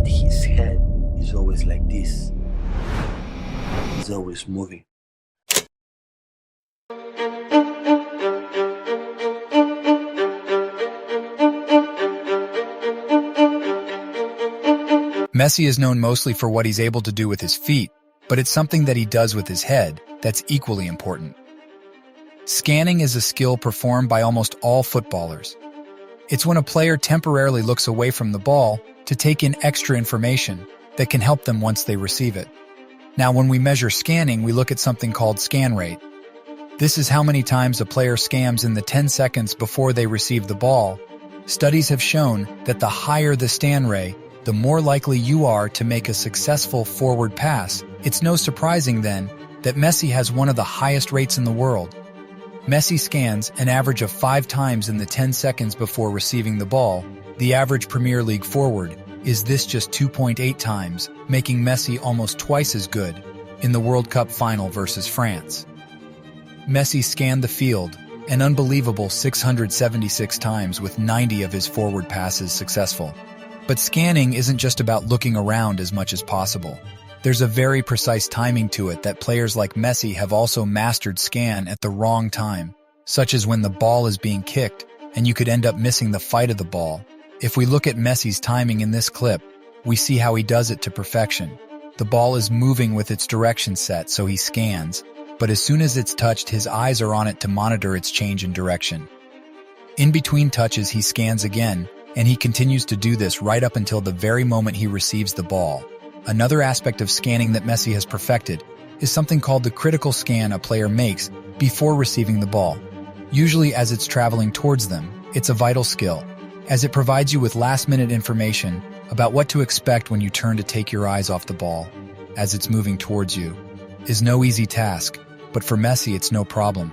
but his head is always like this. He's always moving. Messi is known mostly for what he's able to do with his feet, but it's something that he does with his head that's equally important. Scanning is a skill performed by almost all footballers. It's when a player temporarily looks away from the ball to take in extra information that can help them once they receive it. Now, when we measure scanning, we look at something called scan rate. This is how many times a player scans in the 10 seconds before they receive the ball. Studies have shown that the higher the scan rate, the more likely you are to make a successful forward pass. It's no surprising then that Messi has one of the highest rates in the world. Messi scans an average of 5 times in the 10 seconds before receiving the ball. The average Premier League forward is this just 2.8 times, making Messi almost twice as good in the World Cup final versus France. Messi scanned the field an unbelievable 676 times with 90 of his forward passes successful. But scanning isn't just about looking around as much as possible. There's a very precise timing to it that players like Messi have also mastered. Scan at the wrong time, such as when the ball is being kicked and you could end up missing the fight of the ball. If we look at Messi's timing in this clip, we see how he does it to perfection. The ball is moving with its direction set, so he scans, but as soon as it's touched, his eyes are on it to monitor its change in direction. In between touches, he scans again, and he continues to do this right up until the very moment he receives the ball. Another aspect of scanning that Messi has perfected is something called the critical scan a player makes before receiving the ball. Usually as it's traveling towards them, it's a vital skill, as it provides you with last-minute information about what to expect when you turn to take your eyes off the ball, as it's moving towards you. Is no easy task, but for Messi it's no problem.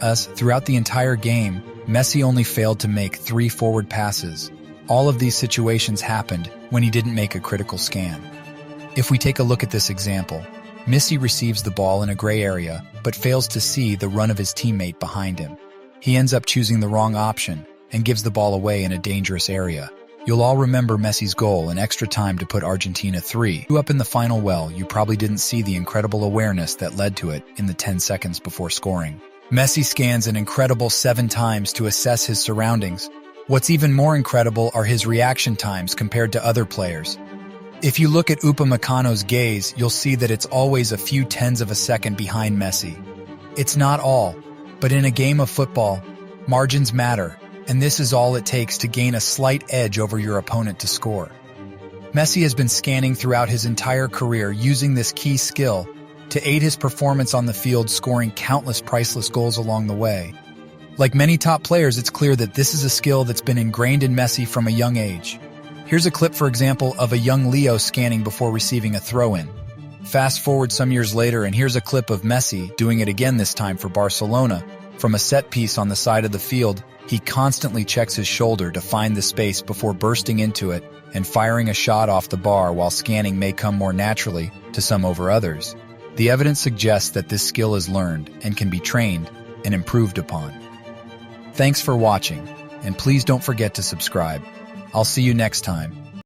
Throughout the entire game, Messi only failed to make 3 forward passes. All of these situations happened when he didn't make a critical scan. If we take a look at this example, Messi receives the ball in a gray area, but fails to see the run of his teammate behind him. He ends up choosing the wrong option and gives the ball away in a dangerous area. You'll all remember Messi's goal in extra time to put Argentina 3-2 up in the final. Well, you probably didn't see the incredible awareness that led to it in the 10 seconds before scoring. Messi scans an incredible 7 times to assess his surroundings. What's even more incredible are his reaction times compared to other players. If you look at Upamecano's gaze, you'll see that it's always a few tenths of a second behind Messi. It's not all, but in a game of football, margins matter, and this is all it takes to gain a slight edge over your opponent to score. Messi has been scanning throughout his entire career, using this key skill to aid his performance on the field, scoring countless priceless goals along the way. Like many top players, it's clear that this is a skill that's been ingrained in Messi from a young age. Here's a clip, for example, of a young Leo scanning before receiving a throw-in. Fast forward some years later, and here's a clip of Messi doing it again, this time for Barcelona. From a set piece on the side of the field, he constantly checks his shoulder to find the space before bursting into it and firing a shot off the bar, while scanning may come more naturally to some over others. The evidence suggests that this skill is learned and can be trained and improved upon. Thanks for watching, and please don't forget to subscribe. I'll see you next time.